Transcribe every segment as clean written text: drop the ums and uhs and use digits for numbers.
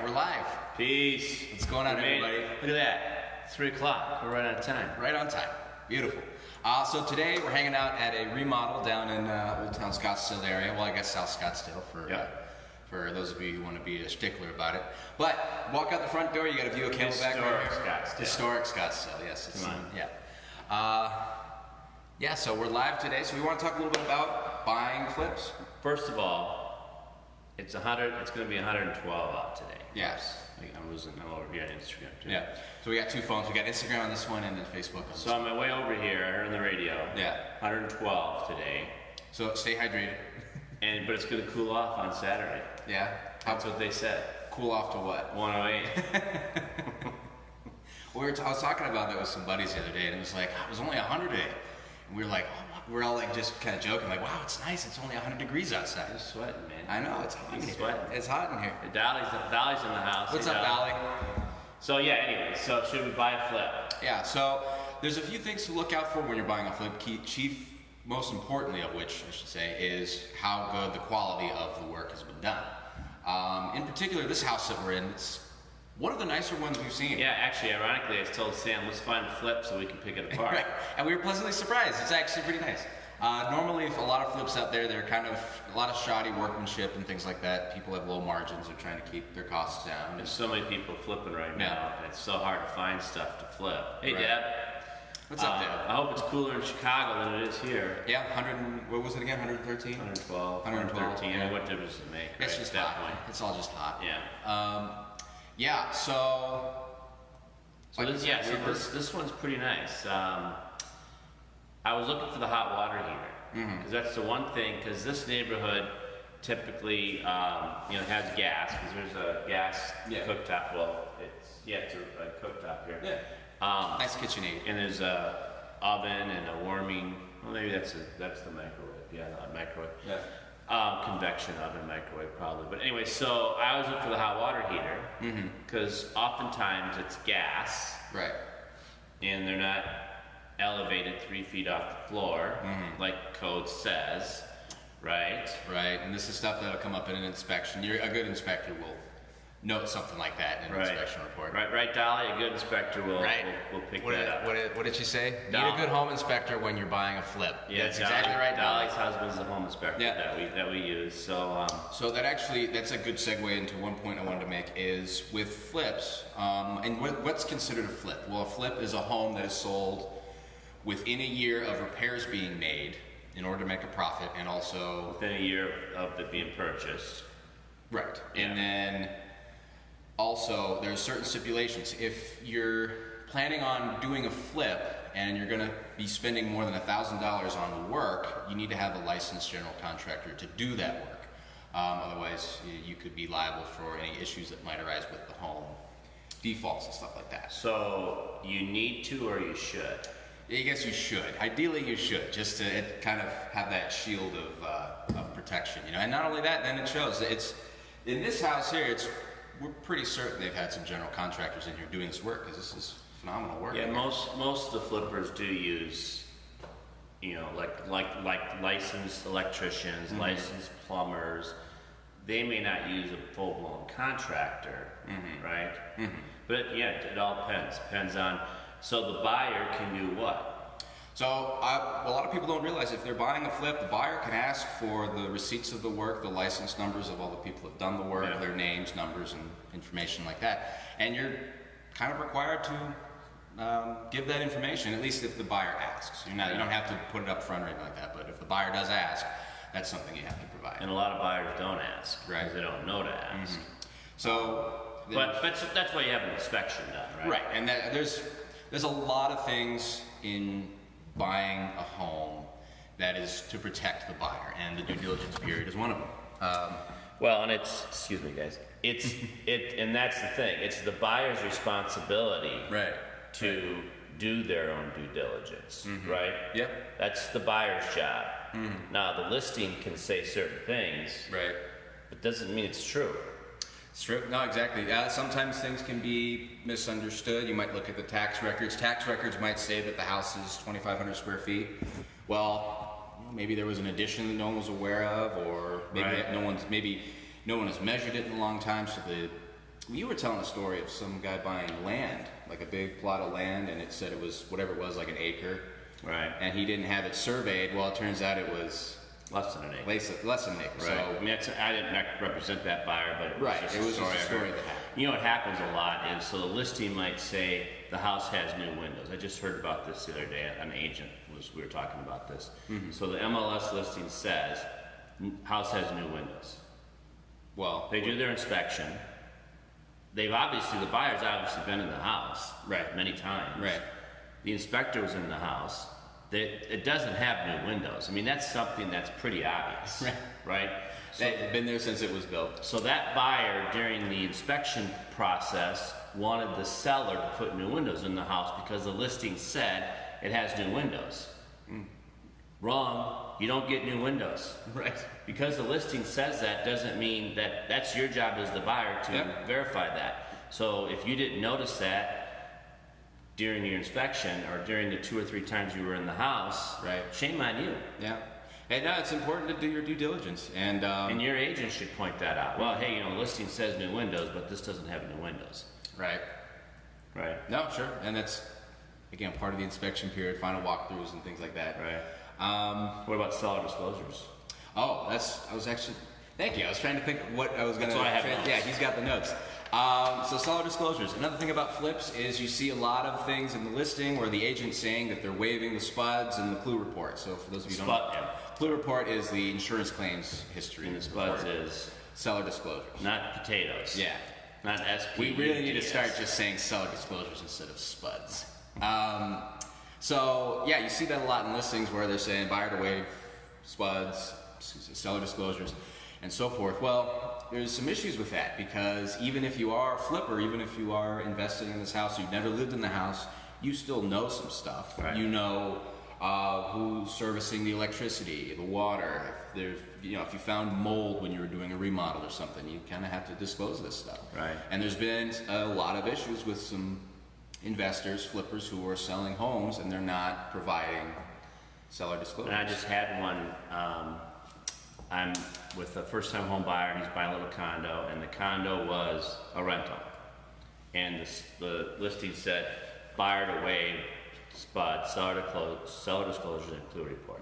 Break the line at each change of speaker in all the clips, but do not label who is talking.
we're live.
Peace.
What's going on, everybody?
Look at that. 3 o'clock. We're right on time.
Right on time. Beautiful. So today we're hanging out at a remodel down in Old Town Scottsdale area. Well, I guess South Scottsdale for those of you who want to be a stickler about it. But walk out the front door, you got a view of Camelback. Historic Scottsdale, yes.
Come on.
Yeah, so we're live today. So we want to talk a little bit about buying flips.
First of all, it's going to be 112 out today.
Yes.
I'm over here on Instagram too.
Yeah. So we got two phones. We got Instagram on this one and then Facebook on this
So on my way over here, I heard on the radio.
Yeah.
112 today.
So stay hydrated.
But it's going to cool off on Saturday.
Yeah.
That's what they said.
Cool off to what?
108.
I was talking about that with some buddies the other day, and it was like, it was only 100 today. And we were like, we're all like just kind of joking, like, wow, it's nice. It's only 100 degrees outside.
I'm sweating, man.
I know, it's hot in here.
Sweating.
It's hot in here.
Dolly's in the house.
What's up, Dolly?
So yeah, anyway, so should we buy a flip?
Yeah, so there's a few things to look out for when you're buying a flip. Chief, most importantly of which, I should say, is how good the quality of the work has been done. In particular, this house that we're in, it's one of the nicer ones we've seen.
Yeah, actually, ironically, I told Sam, let's find a flip so we can pick it apart.
Right. And we were pleasantly surprised. It's actually pretty nice. Normally, a lot of flips out there, they're kind of a lot of shoddy workmanship and things like that. People have low margins. They're trying to keep their costs down.
There's so many people flipping right now, and it's so hard to find stuff to flip. Hey,
right.
Deb.
What's up, Deb?
I hope it's cooler in Chicago than it is here.
Yeah, what was it again? 113?
112. 113.
Yeah.
I mean, what difference does it make?
It's
right,
just
at that
hot.
point?
It's all just hot.
Yeah.
Yeah, so
this one's pretty nice. I was looking for the hot water heater because that's the one thing. Because this neighborhood typically, has gas. Because there's a gas cooktop. Well, it's a cooktop here.
Yeah. Nice KitchenAid.
And there's a oven and a warming. Well, maybe that's the microwave. Yeah, not microwave.
Yeah.
Convection oven, microwave probably. But anyway, so I always look for the hot water heater because oftentimes it's gas.
Right.
And they're not elevated 3 feet off the floor like code says, right?
Right. And this is stuff that'll come up in an inspection. A good inspector will note something like that in an inspection report.
Right, Dolly. A good inspector will pick that up.
What did she say?
Dolly.
Need a good home inspector when you're buying a flip.
Yeah,
that's exactly right.
Dolly's husband's the home inspector that we use. So
that's a good segue into one point I wanted to make is with flips. And what's considered a flip? Well, a flip is a home that is sold within a year of repairs being made in order to make a profit, and also
within a year of it being purchased.
Right.
Yeah.
And then also, there's certain stipulations. If you're planning on doing a flip and you're going to be spending more than $1,000 on the work, you need to have a licensed general contractor to do that work. Otherwise, you could be liable for any issues that might arise with the home, defaults and stuff like that.
So you need to, or you should?
I guess you should. Ideally, you should, just to kind of have that shield of protection. And not only that, then it shows. It's in this house here. We're pretty certain they've had some general contractors in here doing this work because this is phenomenal work.
Yeah, most of the flippers do use, like licensed electricians, licensed plumbers. They may not use a full-blown contractor, right? But yeah, it all depends. Depends on. So the buyer can do what?
So a lot of people don't realize if they're buying a flip, the buyer can ask for the receipts of the work, the license numbers of all the people who have done the work, their names, numbers, and information like that. And you're kind of required to give that information, at least if the buyer asks. You don't have to put it up front or anything like that, but if the buyer does ask, that's something you have to provide.
And a lot of buyers don't ask, right? Because they don't know to ask.
So,
but that's why you have an inspection done, right?
Right, and there's a lot of things in buying a home that is to protect the buyer, and the due diligence period is one of them.
Well, and excuse me, guys. And that's the thing. It's the buyer's responsibility, to do their own due diligence, right?
Yep.
That's the buyer's job. Now, the listing can say certain things,
right?
But doesn't mean it's true.
It's true. No, exactly. Sometimes things can be misunderstood. You might look at the tax records. Tax records might say that the house is 2,500 square feet. Well, maybe there was an addition that no one was aware of, or maybe no one has measured it in a long time, so You were telling a story of some guy buying land, like a big plot of land, and it said it was whatever it was, like an acre.
Right.
And he didn't have it surveyed. Well, it turns out it was
Less than an acre.
less than an acre.
Right.
So
I mean, I didn't represent that buyer, but
it was just a story
I heard.
that happened.
You know what happens a lot is, so the listing might say the house has new windows. I just heard about this the other day. An agent we were talking about this. So the MLS listing says house has new windows.
Well,
They do their inspection. The buyer's obviously been in the house many times.
Right.
The inspector was in the house. It doesn't have new windows. I mean, that's something that's pretty obvious, right? So,
They've been there since it was built.
so that buyer, during the inspection process, wanted the seller to put new windows in the house because the listing said it has new windows. Wrong. You don't get new windows.
Right.
Because the listing says that doesn't mean that that's your job as the buyer to verify that. So if you didn't notice that during your inspection or during the 2 or 3 times you were in the house, shame on you.
Yeah. And no, it's important to do your due diligence. And
your agent should point that out. Well, hey, the listing says new windows, but this doesn't have new windows.
Right.
Right.
No, sure. And that's, again, part of the inspection period, final walkthroughs and things like that.
Right. What about seller disclosures?
Oh, thank you. I was trying to think of what I was going to...
That's why I have notes.
Yeah, he's got the notes. So seller disclosures. Another thing about flips is you see a lot of things in the listing where the agent's saying that they're waiving the spuds and the clue report. So for those of you who don't know, clue report is the insurance claims history.
And the spuds is
seller disclosures.
not potatoes.
Yeah.
Not SPUDS.
We really need to start just saying seller disclosures instead of spuds. So yeah, you see that a lot in listings where they're saying buyer to waive spuds, seller disclosures, and so forth. Well, there's some issues with that because even if you are a flipper, even if you are investing in this house, you've never lived in the house, you still know some stuff.
Right.
You know who's servicing the electricity, the water. If there's, if you found mold when you were doing a remodel or something, you kind of have to disclose this stuff.
Right.
And there's been a lot of issues with some investors, flippers who are selling homes and they're not providing seller disclosures.
And I just had one. I'm with a first-time home buyer, and he's buying a little condo, and the condo was a rental. And the listing said, buyer to waive spud, seller disclosures, and clue report.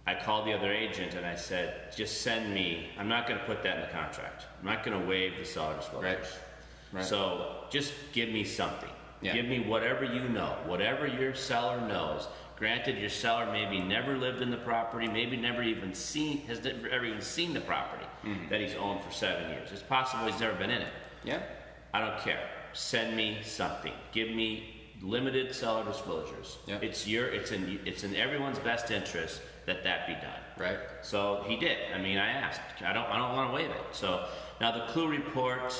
I called the other agent and I said, just send me, I'm not going to put that in the contract. I'm not going to waive the seller disclosures.
Right.
So just give me something.
Yeah.
Give me whatever you know, whatever your seller knows. Granted, your seller maybe never lived in the property, maybe has never even seen the property that he's owned for 7 years. It's possible he's never been in it.
Yeah.
I don't care. Send me something. Give me limited seller disclosures.
Yeah.
It's in everyone's best interest that be done.
Right.
So he did. I mean, I asked. I don't want to waive it. So now the clue report.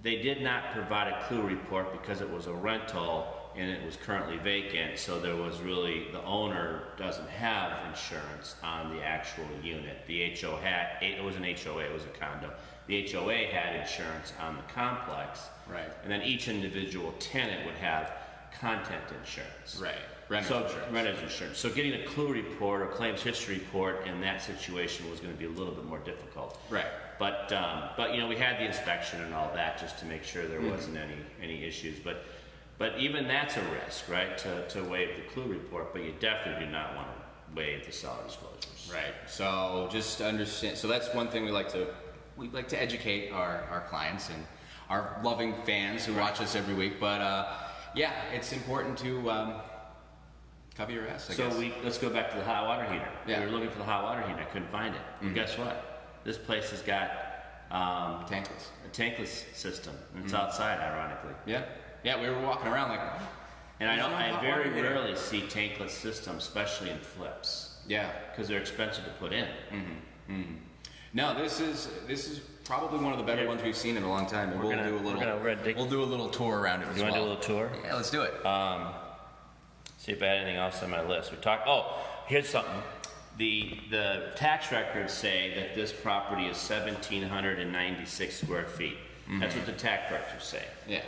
They did not provide a clue report because it was a rental and it was currently vacant, so there was really, the owner doesn't have insurance on the actual unit. The HO had, it was an HOA, it was a condo. The HOA had insurance on the complex.
Right.
And then each individual tenant would have content insurance.
Right. Renter's
insurance. So getting a clue report or claims history report in that situation was going to be a little bit more difficult.
Right.
But we had the inspection and all that just to make sure there wasn't any issues. But even that's a risk, right? To waive the clue report, but you definitely do not want to waive the seller disclosures.
Right. So just understand. So that's one thing we like to educate our clients and our loving fans who watch us every week. But yeah, it's important to cover your ass, I guess.
So let's go back to the hot water heater.
Yeah.
We were looking for the hot water heater. I couldn't find it. And guess what? This place has got
tankless.
a tankless system. And it's outside, ironically.
Yeah. Yeah, we were walking around like.
And I
hot
very
water heater.
rarely see tankless systems, especially in flips.
Yeah.
Because they're expensive to put in.
No, this is probably one of the better ones we've seen in a long time. And we'll do a little tour around it as well.
You want to do a little tour?
Yeah, let's do it.
See if I had anything else on my list. Here's something. The tax records say that this property is 1,796 square feet. That's what the tax records say.
Yeah.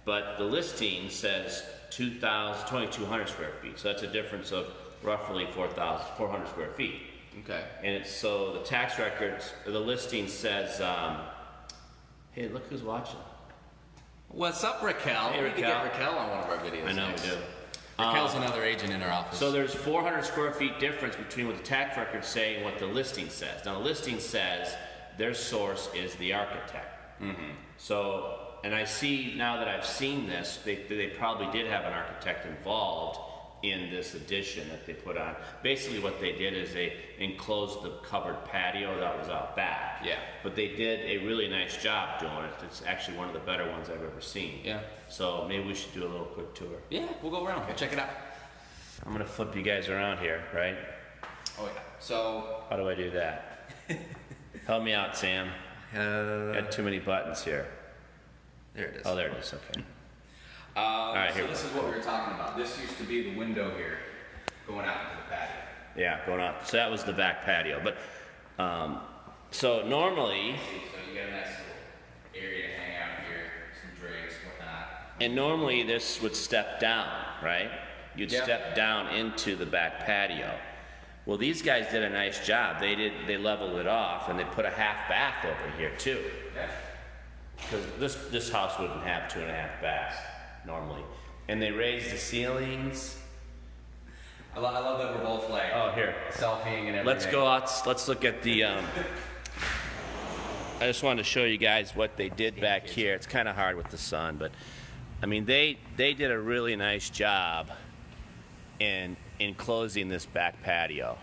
But the listing says 2,200 square feet. So that's a difference of roughly 400 square feet.
Okay.
And it's so the tax records, the listing says, hey, look who's watching.
What's up, Raquel?
Hey,
We need to get
Raquel.
Raquel on one of our videos.
I know
next.
we do.
Raquel's another agent in our office.
So there's 400 square feet difference between what the tax records say and what the listing says. Now the listing says their source is the architect.
Mm-hmm.
So, and I see now that I've seen this, they probably did have an architect involved in this addition that they put on. Basically what they did is they enclosed the covered patio that was out back.
Yeah.
But they did a really nice job doing it. It's actually one of the better ones I've ever seen.
Yeah.
So maybe we should do a little quick tour.
Yeah, we'll go around. We'll check it out.
I'm gonna flip you guys around here, right?
Oh yeah. So.
How do I do that? Help me out, Sam. Got too many buttons here.
There it is.
Oh, there it is. Okay.
Alright,
here
so
we
this
go.
is what we were talking about. This used to be the window here, going out into the patio.
Yeah, going out. So that was the back patio. But so normally,
So you got a nice little area to hang out here, some drinks, whatnot.
and normally this would step down, right? You'd
Yeah.
step down into the back patio. Well, these guys did a nice job. They leveled it off and they put a half bath over here too.
Yeah.
Because this house wouldn't have 2.5 baths normally. And they raised the ceilings.
I love that we're both like
Here.
selfieing and everything.
Let's go out. Let's look at the. I just wanted to show you guys what they did back here. It's kind of hard with the sun, but I mean they did a really nice job in enclosing this back patio.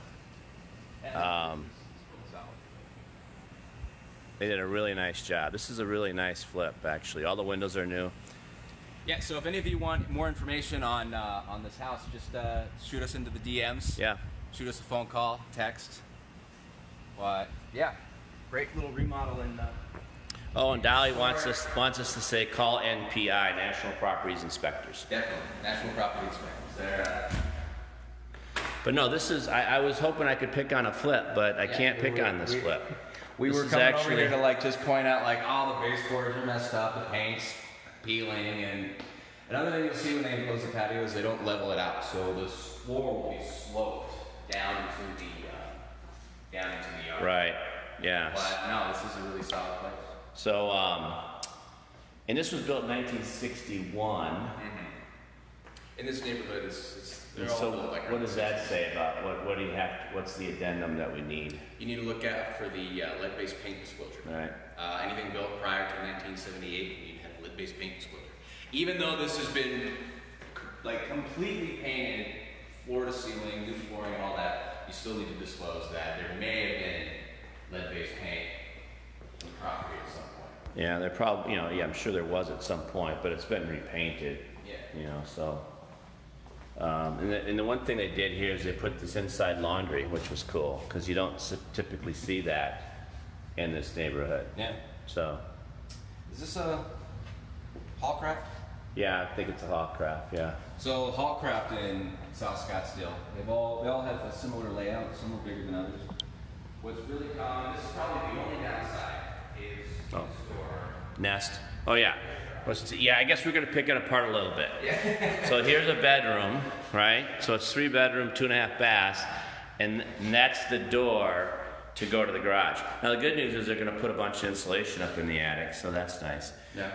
They did a really nice job. This is a really nice flip, actually. All the windows are new.
Yeah, so if any of you want more information on this house, just shoot us into the DMs.
Yeah.
Shoot us a phone call, text. But yeah, great little remodel in.
Oh, and Dolly wants us to say call NPI, National Properties Inspectors.
Definitely, National Property Inspectors. They're.
But no, this is. I was hoping I could pick on a flip, but I can't pick on this flip.
We
This
were
is
coming
actually-
over here to like just point out like all the baseboards are messed up, the paint's peeling, and another thing you'll see when they enclose the patio is they don't level it out, so the floor will be sloped down into the yard.
Right. Yeah.
But no, this is a really solid place.
So, and this was built in 1961.
In this neighborhood, they're
And
all
so,
built like
what does that say about what do you have? What's the addendum that we need?
You need to look out for the lead-based paint disclosure.
All right.
Anything built prior to 1978, you need to have lead-based paint disclosure. Even though this has been like completely painted, floor to ceiling, new flooring and all that, you still need to disclose that there may have been lead-based paint on the property at some point.
Yeah, they're probably, yeah, I'm sure there was at some point, but it's been repainted.
Yeah.
So. And the one thing they did here is they put this inside laundry, which was cool, because you don't typically see that in this neighborhood.
Yeah.
So,
Is this a Hallcraft?
yeah, I think it's a Hawkcraft, yeah.
So Hallcraft in South Scottsdale, they all have a similar layout. Some are bigger than others. What's really common, this is probably the only downside, is this door.
Nest. Oh, yeah. Yeah, I guess we're going to pick it apart a little bit. So here's a bedroom, right? So it's 3 bedroom, 2.5 baths, and that's the door to go to the garage. Now the good news is they're going to put a bunch of insulation up in the attic, so that's nice.
Yeah.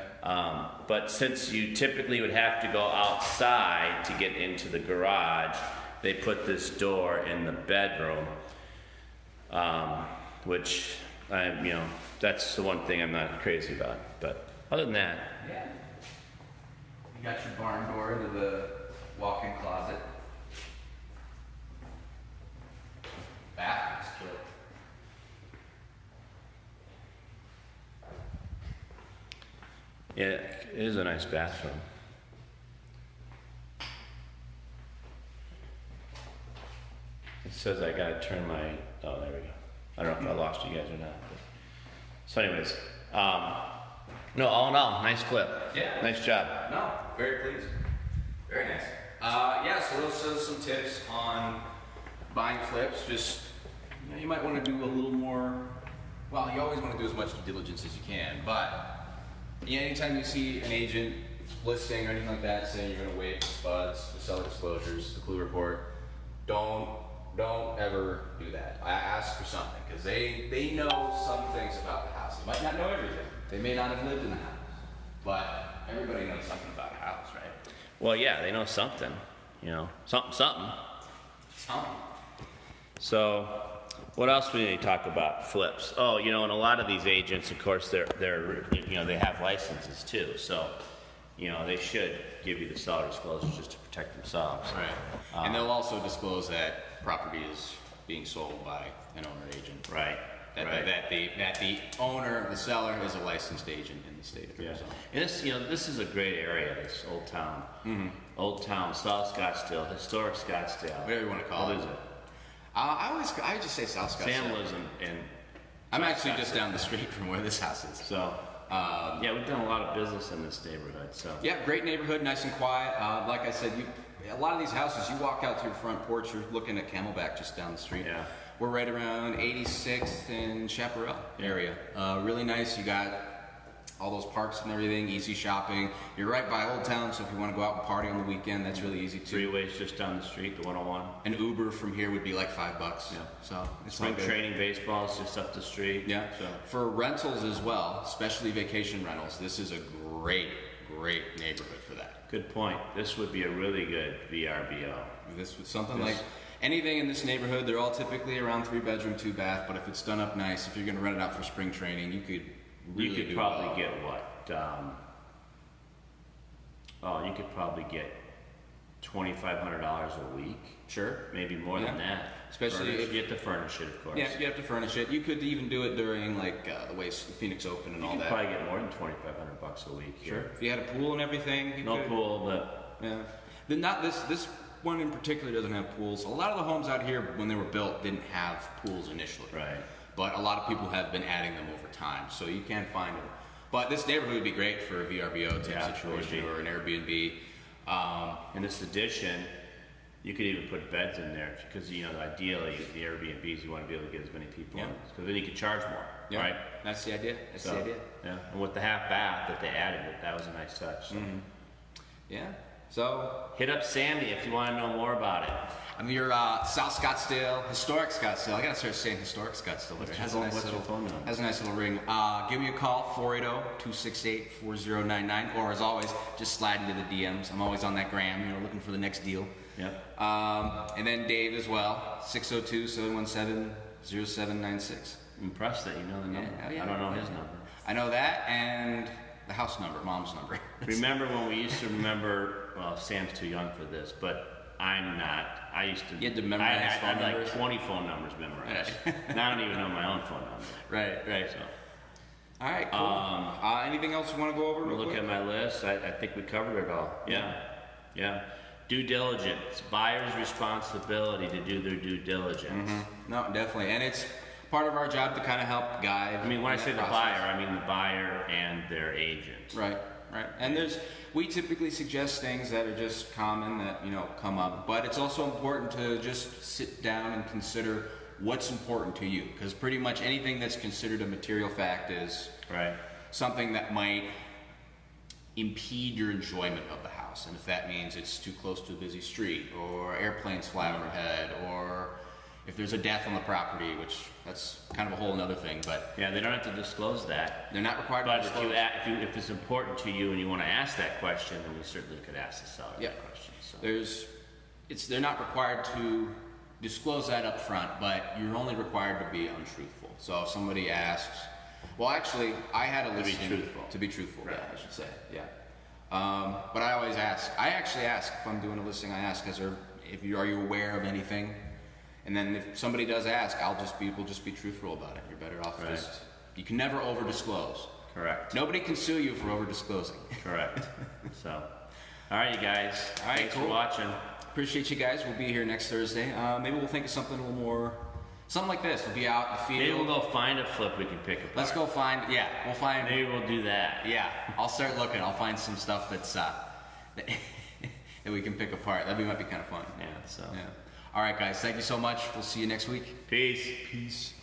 But since you typically would have to go outside to get into the garage, they put this door in the bedroom, which that's the one thing I'm not crazy about. But other than that,
Yeah. You got your barn door to the walk-in closet. Bathroom's killer.
yeah, it is a nice bathroom. It says I gotta turn my. Oh, there we go. I don't know if I lost you guys or not. But. So, anyways, no, all in all, nice flip.
Yeah.
Nice job.
No, very pleased. Very nice. Yeah, so those are some tips on buying flips. Just, you might want to do a little more, well, you always want to do as much due diligence as you can, but anytime you see an agent listing or anything like that saying you're going to waive the spuds, the seller disclosures, the clue report, don't don't ever do that. I ask for something because they know some things about the house. They might not know everything. They may not have lived in the house, but everybody knows something about a house, right?
Well, yeah, they know something. Something.
Something.
So, what else we need to talk about? Flips. Oh, and a lot of these agents, of course, they're they have licenses too. So, they should give you the seller disclosures just to protect themselves.
Right. And they'll also disclose that property is being sold by an owner agent.
Right.
That the owner, the seller, is a licensed agent in the state of Arizona.
And this is a great area. This Old Town, Old Town, South Scottsdale, historic Scottsdale.
Whatever you want to call it.
What is it?
I just say South Scottsdale.
Sam lives in
I'm actually just down the street from where this house is.
So, yeah, we've done a lot of business in this neighborhood. So
yeah, great neighborhood, nice and quiet. Like I said, a lot of these houses, you walk out to your front porch, you're looking at Camelback just down the street.
Yeah.
We're right around 86th and Chaparral area. Really nice. You got all those parks and everything, easy shopping. You're right by Old Town, so if you want to go out and party on the weekend, that's really easy too.
Freeway's just down the street, the 101.
An Uber from here would be like $5. Yeah. So it's
Spring
not good.
training baseball is just up the street.
Yeah.
So
For rentals as well, especially vacation rentals, this is a great neighborhood for that.
good point. This would be a really good VRBO.
This was something like anything in this neighborhood. They're all typically around 3-bedroom, 2-bath. But if it's done up nice, if you're going to rent it out for spring training, you could really
You could probably get what? You could probably get $2,500 a week.
Sure.
Maybe more than that.
Especially if
you have to furnish it, of course.
Yeah, you have to furnish it. You could even do it during like the Phoenix Open and all
You
that.
could probably get more than $2,500 a week.
Sure.
Here.
If you had a pool and everything. You
No
could.
pool, but
Yeah. Then not this one in particular doesn't have pools. A lot of the homes out here when they were built didn't have pools initially.
right.
But a lot of people have been adding them over time, so you can find them. But this neighborhood would be great for a VRBO type
Yeah, it
situation
would
or an Airbnb.
In this addition, you could even put beds in there because ideally the Airbnbs you want to be able to get as many people in because then you could charge more,
Yeah,
right?
That's the idea. That's
So,
the idea.
Yeah, and with the half bath that they added, that was a nice touch. So.
Yeah. So
Hit up Sammy if you want to know more about it.
I'm your South Scottsdale, historic Scottsdale. I gotta start saying historic Scottsdale. It has a nice
what's your
little
phone number?
Has a nice little ring. Give me a call 480-268-4099, or as always, just slide into the DMs. I'm always on that gram, looking for the next deal.
Yep.
And then Dave as well, 602-717-0796.
Impressed that you know the number.
Yeah.
I don't know his number.
I know that and the house number, mom's number.
Remember when we used to remember? Well, Sam's too young for this, but I'm not. I used to.
You had to memorize
I
phone
had
numbers?
like 20 phone numbers memorized. Now I don't even know my own phone number.
Right.
So
All right, cool. Anything else you want to go over?
we'll
real
look
quick?
at my list. I think we covered it all. Yeah. Due diligence. Buyer's responsibility to do their due diligence.
No, definitely, and it's part of our job to kind of help guide.
I mean, when I say the
process.
buyer, I mean the buyer and their agent.
Right. And we typically suggest things that are just common that, come up, but it's also important to just sit down and consider what's important to you, because pretty much anything that's considered a material fact is
Right.
something that might impede your enjoyment of the house. And if that means it's too close to a busy street, or airplanes fly overhead, or if there's a death on the property, which that's kind of a whole another thing, but
Yeah, they don't have to disclose that.
they're not required
But
to
if
disclose.
if it's important to you and you want to ask that question, then you certainly could ask the seller
Yeah.
that question. So.
They're not required to disclose that up front, but you're only required to be untruthful. So if somebody asks, well, actually, I had a listing
truthful.
To be truthful,
Right.
yeah, I should say, yeah. But I always ask. I actually ask if I'm doing a listing. I ask, are you aware of anything? And then if somebody does ask, we'll just be truthful about it. You're better off
Right.
you can never over disclose.
Correct.
Nobody can sue you for over disclosing.
Correct. So, all right, you guys.
All right,
Thanks
cool.
for watching.
Appreciate you guys. We'll be here next Thursday. Maybe we'll think of something a little more, something like this. We'll be out in the field.
Maybe we'll go find a flip we can pick apart.
Let's go find. Yeah, we'll find.
Maybe we'll do that.
Yeah, I'll start looking. I'll find some stuff that's that we can pick apart. Might be kind of fun.
Yeah. So.
Yeah. All right, guys. Thank you so much. We'll see you next week.
Peace.
Peace.